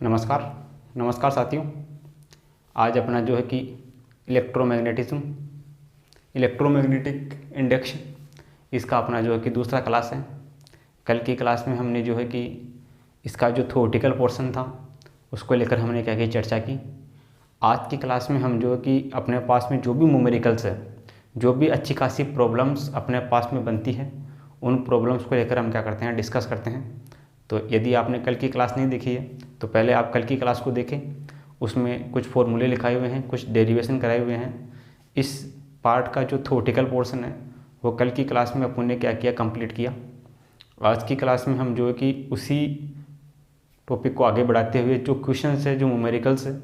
नमस्कार नमस्कार साथियों। आज अपना जो है कि इलेक्ट्रोमैग्नेटिक इंडक्शन, इसका अपना जो है कि दूसरा क्लास है। कल की क्लास में हमने जो है कि इसका जो थ्योरेटिकल पोर्शन था उसको लेकर हमने क्या क्या चर्चा की। आज की क्लास में हम जो है कि अपने पास में जो भी न्यूमेरिकल्स है, जो भी अच्छी खासी प्रॉब्लम्स अपने पास में बनती है, उन प्रॉब्लम्स को लेकर हम क्या करते हैं, डिस्कस करते हैं। तो यदि आपने कल की क्लास नहीं देखी है तो पहले आप कल की क्लास को देखें। उसमें कुछ फॉर्मूले लिखाए हुए हैं, कुछ डेरिवेशन कराए हुए हैं। इस पार्ट का जो थ्योरेटिकल पोर्शन है वो कल की क्लास में अपन ने क्या किया, कंप्लीट किया। आज की क्लास में हम जो है कि उसी टॉपिक को आगे बढ़ाते हुए जो क्वेश्चंस है, जो न्यूमेरिकल्स है,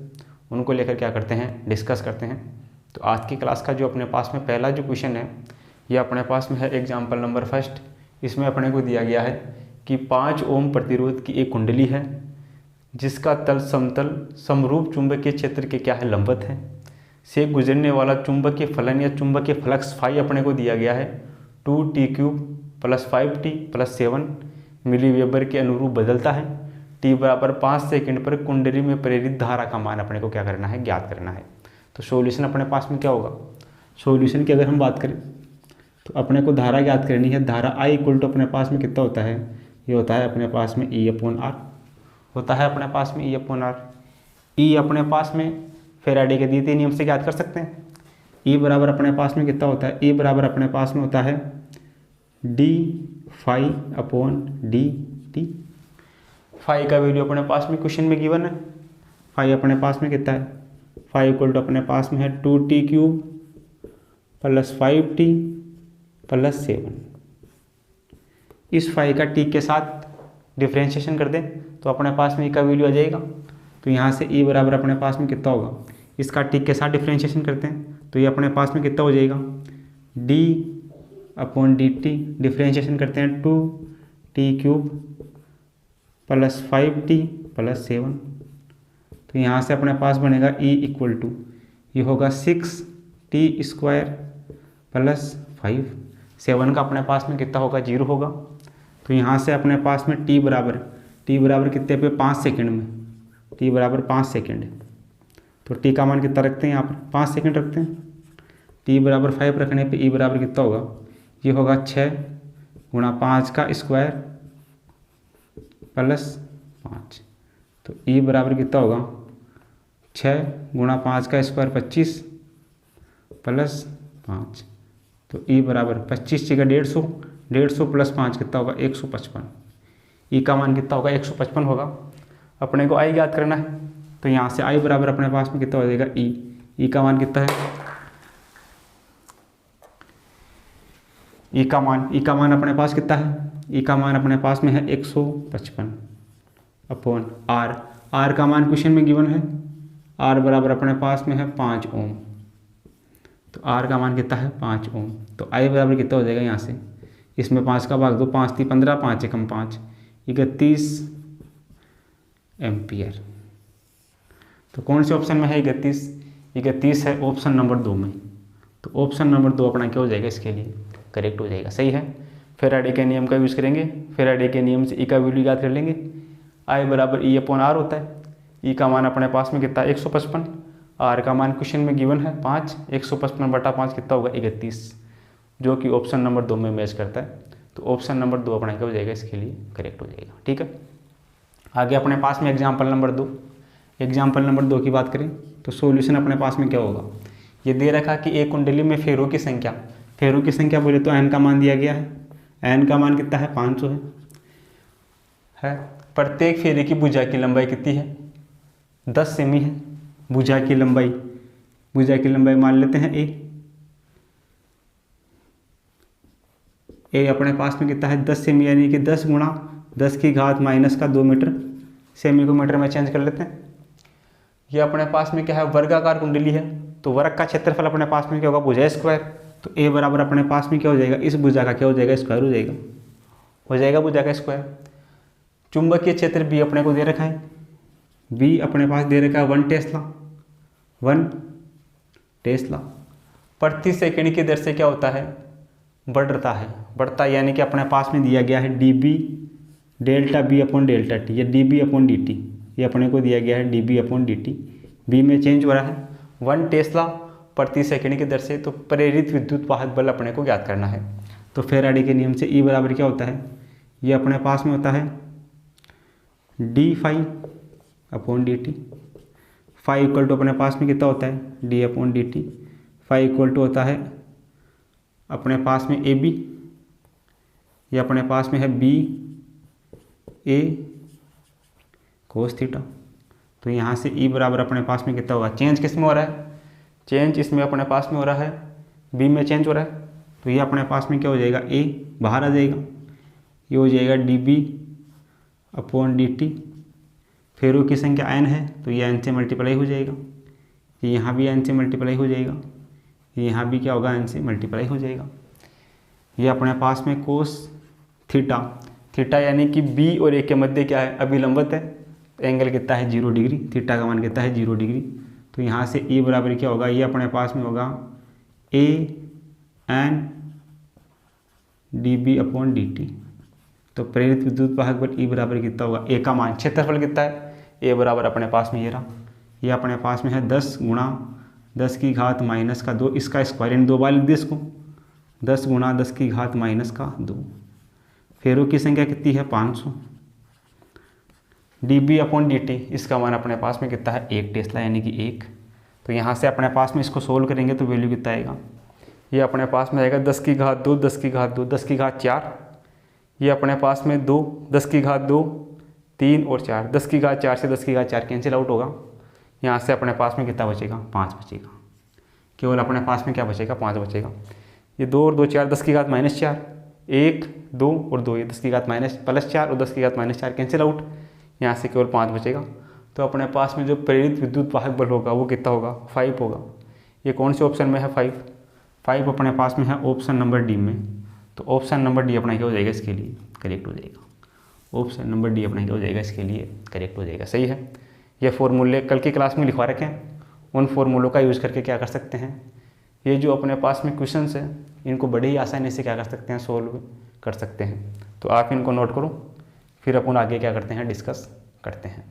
उनको लेकर क्या करते हैं, डिस्कस करते हैं। तो आज की क्लास का जो अपने पास में पहला जो क्वेश्चन है ये अपने पास में है एग्जाम्पल नंबर फर्स्ट। इसमें अपने को दिया गया है कि 5 ओम प्रतिरोध की एक कुंडली है जिसका तल समतल समरूप चुंबकीय क्षेत्र के क्या है, लंबवत है, से गुजरने वाला चुंबकीय फलन या चुंबकीय फ्लक्स फाई अपने को दिया गया है 2t³ + 5t + 7 मिलीवेबर के अनुरूप बदलता है। t बराबर 5 सेकंड पर कुंडली में प्रेरित धारा का मान अपने को क्या करना है, ज्ञात करना है। तो सॉल्यूशन अपने पास में क्या होगा, सॉल्यूशन की अगर हम बात करें तो अपने को धारा ज्ञात करनी है। धारा I = अपने पास में कितना होता है, ये होता है अपने पास में E/R होता है, अपने पास में E/R। E अपने पास में फैराडे के द्वितीय नियम से ज्ञात कर सकते हैं। E बराबर अपने पास में कितना होता है, E बराबर अपने पास में होता है d∅/dt। फाई का वैल्यू अपने पास में क्वेश्चन में गिवन है। फाई अपने पास में कितना है, फाई = अपने पास में है 2t³ + 5t + 7। इस फाई का टी के साथ डिफ्रेंशिएशन कर दें तो अपने पास में ई का वैल्यू आ जाएगा। तो यहाँ से ई बराबर अपने पास में कितना होगा, इसका टी के साथ डिफ्रेंशिएशन करते हैं तो ये अपने पास में कितना हो जाएगा, d/dt। डिफ्रेंशिएशन करते हैं 2t³ + 5t + 7। तो यहाँ से अपने पास बनेगा E = ये होगा 6t² + 5। 7 का अपने पास में कितना होगा, 0 होगा। तो यहाँ से अपने पास में t बराबर कितने पे, 5 सेकंड में, t बराबर 5 सेकंड। तो t का मान कितना रखते हैं, यहाँ पर 5 सेकंड रखते हैं। t बराबर 5 रखने पे e बराबर कितना होगा, ये होगा 6 × 5 का स्क्वायर + 5। तो e बराबर कितना होगा, 6 × 5 का स्क्वायर 25 + 5। तो e बराबर 25 जगह 150 + 5 कितना होगा, 155। ई का मान कितना होगा, 155 होगा। अपने को आई ज्ञात करना है तो यहाँ से आई बराबर अपने पास में कितना हो जाएगा, ई का मान कितना है, ई का मान अपने पास कितना है, ई का मान अपने पास में है 155/R। आर का मान क्वेश्चन में गिवन है, आर बराबर अपने पास में है 5 ओम। तो आर का मान कितना है, 5 ओम। तो आई बराबर कितना हो जाएगा, यहाँ से इसमें 5 का भाग दो, 5 × 3 = 15, 5 × 1 = 5, 31 एम्पियर। तो कौन से ऑप्शन में है 31 है ऑप्शन नंबर 2 में। तो ऑप्शन नंबर 2 अपना क्या हो जाएगा, इसके लिए करेक्ट हो जाएगा, सही है। फैराडे के नियम का यूज़ करेंगे, फैराडे के नियम से ई का वैल्यू याद कर लेंगे। I बराबर E/R होता है। ई का मान अपने पास में कितना है, 155। आर का मान क्वेश्चन में गिवन है 5, 155/5 कितना होगा, 31, जो कि ऑप्शन नंबर 2 में मैच करता है। तो ऑप्शन नंबर 2 अपना क्या हो जाएगा, इसके लिए करेक्ट हो जाएगा, ठीक है। आगे अपने पास में एग्जाम्पल नंबर 2 की बात करें तो सॉल्यूशन अपने पास में क्या होगा। ये दे रखा कि एक कुंडली में फेरों की संख्या बोले तो n का मान दिया गया है। n का मान कितना है, 500 है। प्रत्येक फेरे की भुजा की लंबाई कितनी है, 10 सेमी है। भुजा की लंबाई मान लेते हैं ए अपने पास में कितना है, 10 सेमी, यानी कि 10 × 10⁻² मीटर। सेमी को मीटर में चेंज कर लेते हैं। ये अपने पास में क्या है, वर्गाकार कुंडली है। तो वर्ग का क्षेत्रफल अपने पास में क्या होगा, भुजा स्क्वायर। तो ए बराबर अपने पास में क्या हो जाएगा, इस भुजा का क्या हो जाएगा, स्क्वायर हो जाएगा भुजा का स्क्वायर। चुंबकीय क्षेत्र बी अपने को दे रखा है, बी अपने पास दे रखा है 1 टेस्ला। प्रति सेकंड की दर से क्या होता है, बढ़ता है, यानी कि अपने पास में दिया गया है dB ΔB/ΔT या dB/dt। ये अपने को दिया गया है dB/dt। बी में चेंज हो रहा है 1 टेस्ला प्रति सेकंड की दर से, तो प्रेरित विद्युत वाहक बल अपने को ज्ञात करना है। तो फेराडे के नियम से E बराबर क्या होता है, ये अपने पास में होता है d∅/dt। फाई इक्वल टू अपने पास में कितना होता है d/dt। फाई इक्वल टू होता है अपने पास में AB, ये अपने पास में है BA cos थीटा। तो यहाँ से E बराबर अपने पास में कितना होगा, चेंज किस में हो रहा है, चेंज इसमें अपने पास में हो रहा है, B में चेंज हो रहा है, तो ये अपने पास में क्या हो जाएगा, A बाहर आ जाएगा, ये हो जाएगा dB/dt। फेरों की संख्या n है तो ये n से मल्टीप्लाई हो जाएगा, ये यहाँ भी n से मल्टीप्लाई हो जाएगा, ये यहाँ भी क्या होगा n से मल्टीप्लाई हो जाएगा। ये अपने पास में कोस थीटा, थीटा यानी कि B और A के मध्य क्या है, अभिलंबत है, एंगल कितना है 0 डिग्री, थीटा का मान कितना है 0 डिग्री। तो यहाँ से E बराबर क्या होगा, ये अपने पास में होगा AN dB/dt। तो प्रेरित विद्युत वाहक बल E बराबर कितना होगा, A का मान, क्षेत्रफल कितना है, A बराबर अपने पास में ये रहा, ये अपने पास में है 10 गुणा 10 की घात माइनस का 2, इसका स्क्वायर यानी 2 बार लिख दे इसको, 10 गुणा 10 की घात माइनस का 2। फेरों की संख्या कितनी है 500। dB/dt इसका मान अपने पास में कितना है 1 टेस्ला यानी कि 1। तो यहाँ से अपने पास में इसको सोल्व करेंगे तो वैल्यू कितना आएगा, ये अपने पास में आएगा 10 की घात 2, 10 की घात 2, 10 की घात 4, ये अपने पास में 2, 10 की घात 2, 3 और 4, 10 की घात 4 से 10 की घात 4 कैंसिल आउट होगा। यहाँ से अपने पास में कितना बचेगा, 5 बचेगा, केवल अपने पास में क्या बचेगा, 5 बचेगा। ये 2 और 2 4, 10 की घात -4, 1 2 और 2, ये 10 की घात +4 और 10 की घात -4 कैंसिल आउट, यहाँ से केवल 5 बचेगा। तो अपने पास में जो प्रेरित विद्युत वाहक बल होगा वो कितना होगा, 5 होगा। ये कौन से ऑप्शन में है, 5 अपने पास में है ऑप्शन नंबर डी में। तो ऑप्शन नंबर डी अपना क्या हो जाएगा, इसके लिए करेक्ट हो जाएगा। ऑप्शन नंबर डी अपना क्या हो जाएगा, इसके लिए करेक्ट हो जाएगा। सही है। ये फॉर्मूले कल की क्लास में लिखवा रखे हैं, उन फॉर्मूलों का यूज़ करके क्या कर सकते हैं, ये जो अपने पास में क्वेश्चंस हैं इनको बड़े ही आसानी से क्या कर सकते हैं, सोल्व कर सकते हैं। तो आप इनको नोट करो, फिर अपन आगे क्या करते हैं, डिस्कस करते हैं।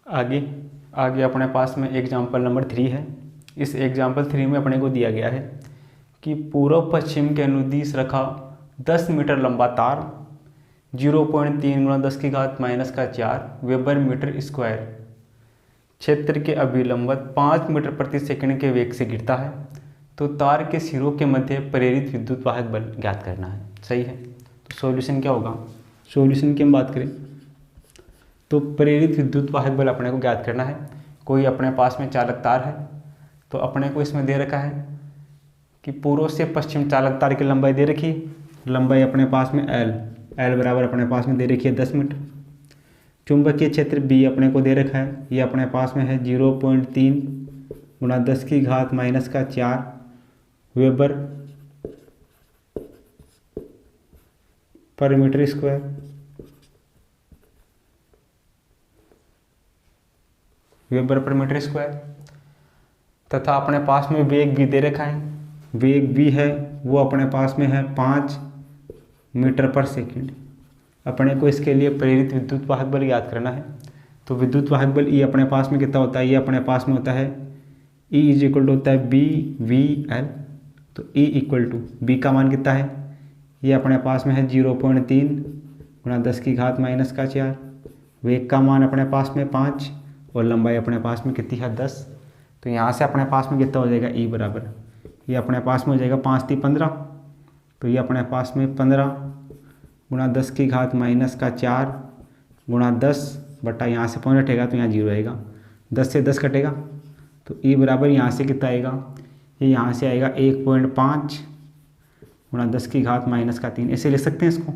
आगे अपने पास में एग्जाम्पल नंबर 3 है। इस एग्जाम्पल 3 में अपने को दिया गया है कि पूर्व पश्चिम के अनुदिश रखा 10 मीटर लंबा तार 0.3 गुणा 10 की घात -4 वेबर मीटर स्क्वायर क्षेत्र के अभिलंबत 5 मीटर प्रति सेकंड के वेग से गिरता है, तो तार के सिरों के मध्य प्रेरित विद्युत वाहक बल ज्ञात करना है। सही है। तो सॉल्यूशन क्या होगा, सॉल्यूशन की हम बात करें तो प्रेरित विद्युत वाहक बल अपने को ज्ञात करना है। कोई अपने पास में चालक तार है, तो अपने को इसमें दे रखा है कि पूर्व से पश्चिम चालक तार की लंबाई दे रखी है, लंबाई अपने पास में L बराबर अपने पास में दे रखी है 10 मीटर। चुंबकीय क्षेत्र B अपने को दे रखा है, ये अपने पास में है 0.3 गुणा 10 की घात -4 weber per metre square. Weber per metre square. तथा अपने पास में वेग भी दे रखा है, वेग भी है वो अपने पास में है 5 मीटर पर सेकंड। अपने को इसके लिए प्रेरित विद्युत वाहक बल याद करना है। तो विद्युत वाहक बल E अपने पास में कितना होता है, ये अपने पास में होता है E = होता है BVL। तो E = B का मान कितना है, ये अपने पास में है 0.3 गुणा 10 की घात -4। वेग का मान अपने पास में 5 और लंबाई अपने पास में कितनी है 10। तो यहाँ से अपने पास में कितना हो जाएगा, E बराबर ये अपने पास में हो जाएगा 5 × 15। तो ये अपने पास में 15 गुणा 10 की घात -4 गुणा 10 बटा यहाँ से पॉइंट हटेगा तो यहाँ 0 आएगा, 10 से 10 कटेगा। तो E बराबर यहाँ से कितना आएगा, ये यहाँ से आएगा 1.5 गुणा 10 की घात -3, ऐसे लिख सकते हैं इसको।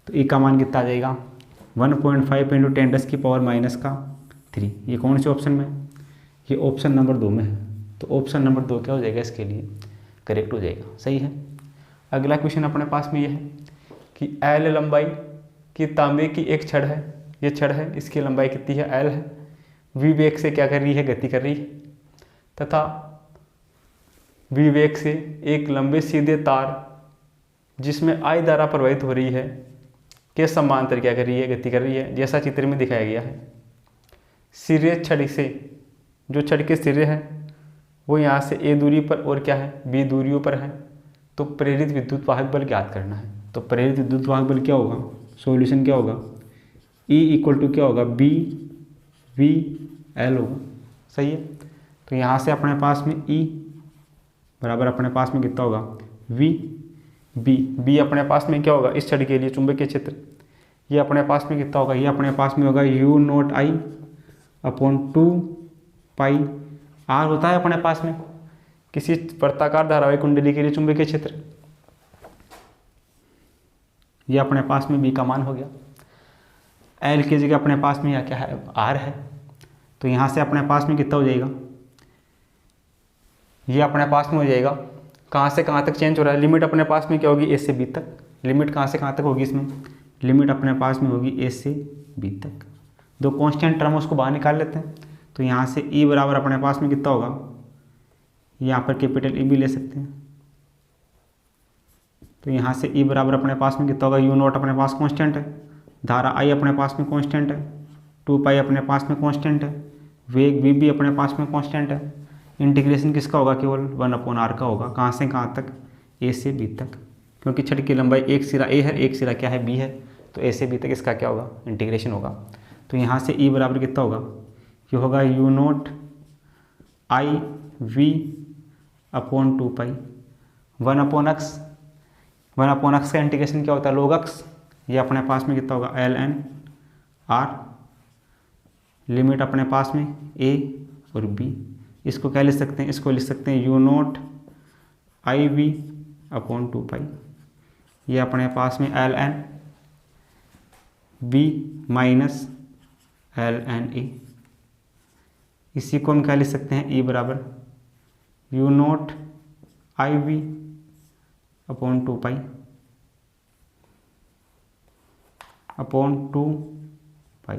तो E का मान कितना आ जाएगा 1.5 × 10⁻³ ये कौन से ऑप्शन में, ये ऑप्शन नंबर 2 में है। तो ऑप्शन नंबर 2 क्या हो जाएगा, इसके लिए करेक्ट हो जाएगा। सही है। अगला क्वेश्चन अपने पास में ये है कि L लंबाई की तांबे की एक छड़ है, ये छड़ है, इसकी लंबाई कितनी है, L है, V वेग से क्या कर रही है, गति कर रही है, तथा V वेग से एक लंबे सीधे तार जिसमें I धारा प्रवाहित हो रही है के समांतर क्या कर रही है, गति कर रही है, जैसा चित्र में दिखाया गया है। सिरे छड़ से, जो छड़ के सिरे हैं वो यहाँ से ए दूरी पर और क्या है बी दूरियों पर है, तो प्रेरित विद्युत वाहक बल ज्ञात करना है। तो प्रेरित विद्युत वाहक बल क्या होगा, सॉल्यूशन क्या होगा, E इक्वल टू क्या होगा बी वी एल होगा। सही है। तो यहाँ से अपने पास में E बराबर अपने पास में कितना होगा वी बी अपने पास में क्या होगा इस छड़ के लिए चुंबकीय क्षेत्र, ये अपने पास में कितना होगा, ये अपने पास में होगा mu naught I upon 2 pi R होता है अपने पास में किसी वर्ताकार धारावाही कुंडली के लिए चुंबकीय क्षेत्र। ये अपने पास में बी का मान हो गया। एल की जगह अपने पास में या क्या है आर है, तो यहाँ से अपने पास में कितना हो जाएगा, ये अपने पास में हो जाएगा। कहाँ से कहाँ तक चेंज हो रहा है, लिमिट अपने पास में क्या होगी ए से बी तक, लिमिट कहाँ से कहाँ तक होगी इसमें, लिमिट अपने पास में होगी ए से बी तक। दो कांस्टेंट टर्म उसको बाहर निकाल लेते हैं, तो यहाँ से ई बराबर अपने पास में कितना होगा, यहाँ पर कैपिटल ई भी ले सकते हैं, तो यहाँ से ई बराबर अपने पास में कितना होगा, यू नॉट अपने पास कांस्टेंट है, धारा आई अपने पास में कांस्टेंट है, 2 पाई अपने पास में कांस्टेंट है, वेग वी भी अपने पास में कांस्टेंट है। इंटीग्रेशन किसका होगा, केवल 1/r का होगा। कहाँ से कहाँ तक, ए से बी तक, क्योंकि छड़ की लंबाई एक सिरा ए है, एक सिरा क्या है बी है, तो ए से बी तक इसका क्या होगा इंटीग्रेशन होगा। तो यहाँ से ई बराबर कितना होगा, ये होगा mu naught I V upon 2 pi 1/x का इंटीग्रेशन क्या होता है log x, ये अपने पास में कितना होगा एल एन आर, लिमिट अपने पास में a और b। इसको क्या लिख सकते हैं, इसको लिख सकते हैं mu naught I V upon 2 pi, ये अपने पास में L N B minus L N A. इसी को हम क्या लिख सकते हैं, ई बराबर mu naught I V upon 2 pi upon 2 pi,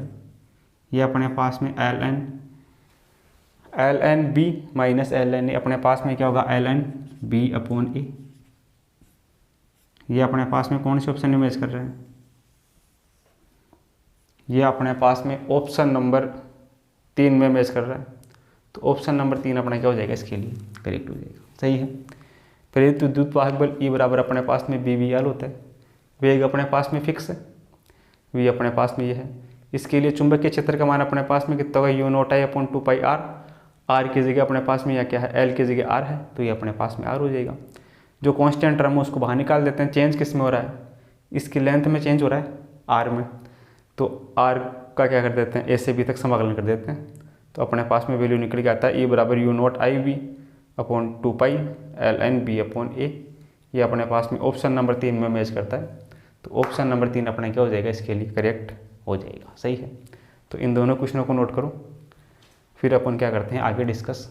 ये अपने पास में L N B minus L N A, अपने पास में क्या होगा L N B upon A. ये अपने पास में कौन से ऑप्शन में मैच कर रहे हैं, ये अपने पास में ऑप्शन नंबर 3 में मैच कर रहा है, तो ऑप्शन नंबर 3 अपना क्या हो जाएगा, इसके लिए करेक्ट हो जाएगा। सही है। प्रेरित विद्युत वाहक बल ई बराबर अपने पास में बी वी एल होता है, वेग अपने पास में फिक्स है, वी अपने पास में ये है। इसके लिए चुंबकीय क्षेत्र का मान अपने पास में कितना होगा, mu naught I upon 2 pi R, R की जगह अपने पास में या क्या है एल की जगह आर है, तो ये अपने पास में आर हो जाएगा। जो कांस्टेंट टर्म है उसको बाहर निकाल देते हैं, चेंज किस में हो रहा है, इसकी लेंथ में चेंज हो रहा है आर में, तो आर का क्या कर देते हैं ए से बी तक समाकलन कर देते हैं, तो अपने पास में वैल्यू निकल के आता है ई बराबर mu naught I V upon 2 pi L N B upon A. ये अपने पास में ऑप्शन नंबर 3 में मैच करता है, तो ऑप्शन नंबर 3 अपना क्या हो जाएगा, इसके लिए करेक्ट हो जाएगा। सही है। तो इन दोनों क्वेश्चनों को नोट करो, फिर अपन क्या करते हैं आगे डिस्कस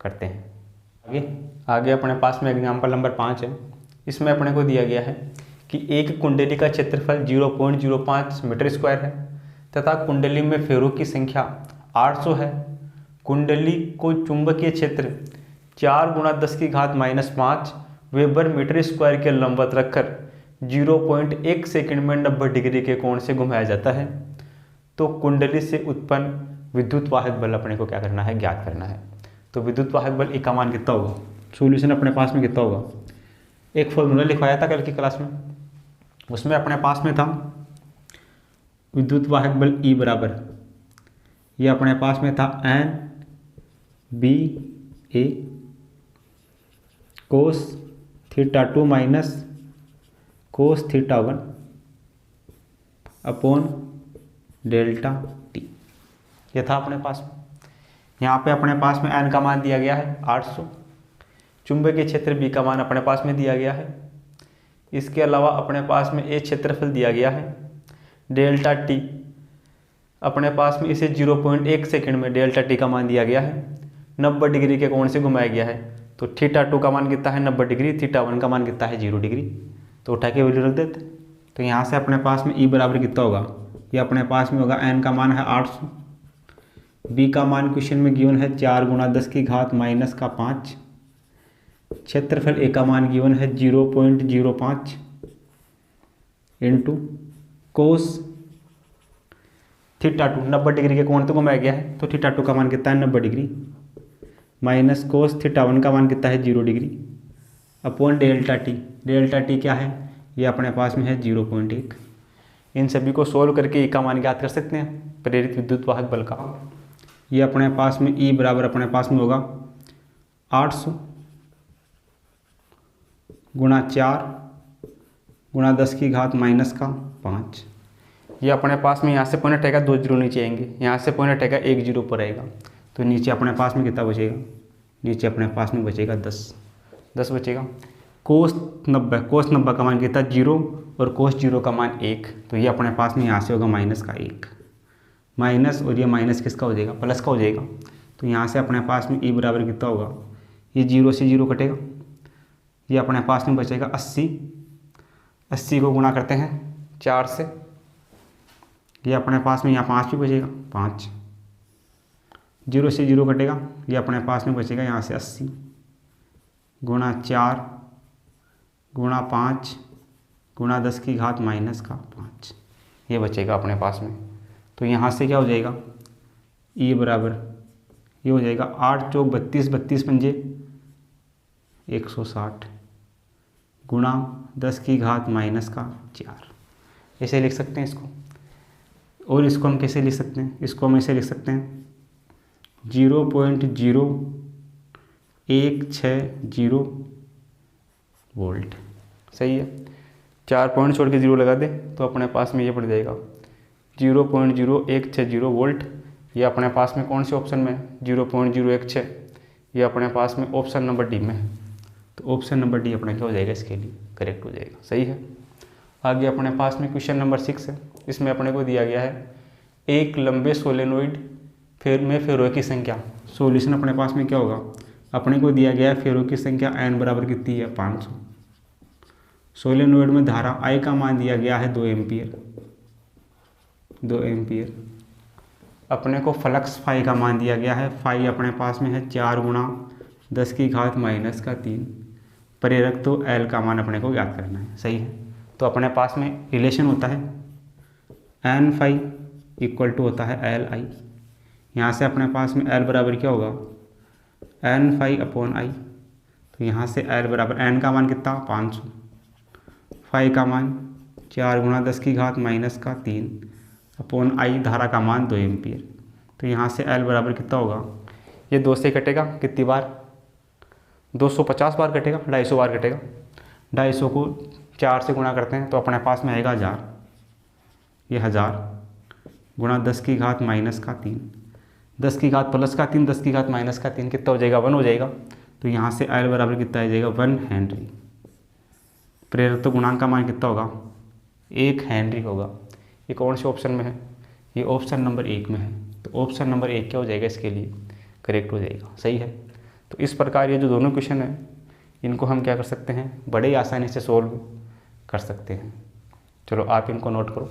करते हैं। आगे अपने पास में एग्जाम्पल नंबर 5 है। इसमें अपने को दिया गया है कि एक कुंडली का क्षेत्रफल 0.05 मीटर स्क्वायर है तथा कुंडली में फेरों की संख्या 800 है। कुंडली को चुंबकीय क्षेत्र 4 × 10⁻⁻5 वेबर मीटर स्क्वायर के लंबवत रखकर 0.1 सेकंड में 90 डिग्री के कोण से घुमाया जाता है। तो कुंडली से उत्पन्न विद्युत वाहक बल अपने को क्या करना है, ज्ञात करना है। तो विद्युत वाहक बल ई का मान कितना होगा, सॉल्यूशन अपने पास में कितना होगा, एक फॉर्मूला लिखवाया था कल की क्लास में, उसमें अपने पास में था विद्युत वाहक बल ई बराबर, ये अपने पास में था N B A cos theta 2 minus cos theta 1 upon delta T, ये था अपने पास में। यहाँ पे अपने पास में एन का मान दिया गया है 800, चुंबकीय क्षेत्र बी का मान अपने पास में दिया गया है, इसके अलावा अपने पास में ए क्षेत्रफल दिया गया है, डेल्टा टी अपने पास में इसे 0.1 सेकंड में डेल्टा टी का मान दिया गया है, 90 डिग्री के कोण से घुमाया गया है। तो थीटा 2 का मान कितना है 90 डिग्री, थीटा 1 का मान कितना है 0 डिग्री, तो उठा के वैल्यू रख देते। तो यहाँ से अपने पास में ई बराबर कितना होगा, ये अपने पास में होगा एन का मान है 800, बी का मान क्वेश्चन में गिवन है 4 × 10⁻⁻5, क्षेत्रफल ए का मान गिवन है 0.05 इंटू कोस थीटा 2 90 डिग्री के कोण को मैं गया है, तो थीटा 2 का मान कितना है 90 डिग्री, माइनस कोस थीटा 1 का मान कितना है 0 degree upon delta T. Delta T क्या है, ये अपने पास में है 0.1। इन सभी को सोल्व करके ई का मान ज्ञात कर सकते हैं, प्रेरित विद्युत वाहक बल का। ये अपने पास में ई बराबर अपने पास में होगा 800 गुणा 4 गुणा 10 की घात माइनस का 5। ये अपने पास में यहाँ से पॉइंट हटेगा 2 जीरो नीचे आएंगे, यहाँ से पॉइंट हटेगा 1 जीरो पर आएगा, तो नीचे अपने पास में कितना बचेगा, नीचे अपने पास में बचेगा 10 बचेगा। कोस 90 का मान कितना 0 और कोस 0 का मान 1, तो ये अपने पास में यहाँ से होगा माइनस का 1, माइनस और ये माइनस किसका हो जाएगा प्लस का हो जाएगा, तो यहाँ से अपने पास में ई बराबर कितना होगा, ये 0 से 0 कटेगा, ये अपने पास में बचेगा 80 को गुणा करते हैं 4 से, ये अपने पास में यहाँ 5 भी बचेगा 5, 0 से 0 कटेगा, ये अपने पास में बचेगा यहाँ से 80 गुणा 4 गुणा 5 गुणा 10 की घात माइनस का 5, ये बचेगा अपने पास में। तो यहाँ से क्या हो जाएगा, ई बराबर ये हो जाएगा 8 चौक 32, 32 पंजे 160 गुणा 10 की घात माइनस का 4, ऐसे लिख सकते हैं इसको। और इसको हम कैसे लिख सकते हैं, इसको हम ऐसे लिख सकते हैं 0.0160 वोल्ट। सही है, 4 पॉइंट छोड़ के 0 लगा दे तो अपने पास में ये पड़ जाएगा 0.0160 वोल्ट। ये अपने पास में कौन से ऑप्शन में 0.016, ये अपने पास में ऑप्शन नंबर डी में है, तो ऑप्शन नंबर डी अपना क्या हो जाएगा, इसके लिए करेक्ट हो जाएगा। सही है। आगे अपने पास में क्वेश्चन नंबर 6 है, इसमें अपने को दिया गया है एक लंबे सोलेनोइड में फेरों की संख्या। सॉल्यूशन अपने पास में क्या होगा, अपने को दिया गया है फेरों की संख्या n बराबर कितनी है 500। सोलेनोइड में धारा I का मान दिया गया है 2 एम्पियर। अपने को फ्लक्स फाई का मान दिया गया है, फाई अपने पास में है 4 गुणा 10 की घात माइनस का 3। प्रेरक तो L का मान अपने को ज्ञात करना है। सही है, तो अपने पास में रिलेशन होता है एन फाई इक्वल टू होता है एल आई। यहाँ से अपने पास में L बराबर क्या होगा एन फाई अपॉन आई, तो यहाँ से L बराबर एन का मान कितना 500, फाई का मान 4 गुणा 10 की घात माइनस का 3 अपॉन आई धारा का मान 2 एम्पियर। तो यहाँ से L बराबर कितना होगा, ये 2 से कटेगा कितनी बार 250 बार कटेगा, 250 बार कटेगा। 250 को 4 से गुणा करते हैं तो अपने पास में आएगा 1000, ये 1000 गुणा 10 की घात माइनस का 3, 10 की घात प्लस का 3, 10 की घात माइनस का 3 कितना हो जाएगा 1 हो जाएगा। तो यहाँ से L बराबर कितना आ जाएगा 1 हेनरी। प्रेरक तो गुणांक का मान कितना होगा 1 हेनरी होगा। ये कौन से ऑप्शन में है, ये ऑप्शन नंबर 1 में है, तो ऑप्शन नंबर 1 क्या हो जाएगा, इसके लिए करेक्ट हो जाएगा। सही है, तो इस प्रकार ये जो दोनों क्वेश्चन हैं इनको हम क्या कर सकते हैं, बड़े आसानी से सोल्व कर सकते हैं। चलो आप इनको नोट करो।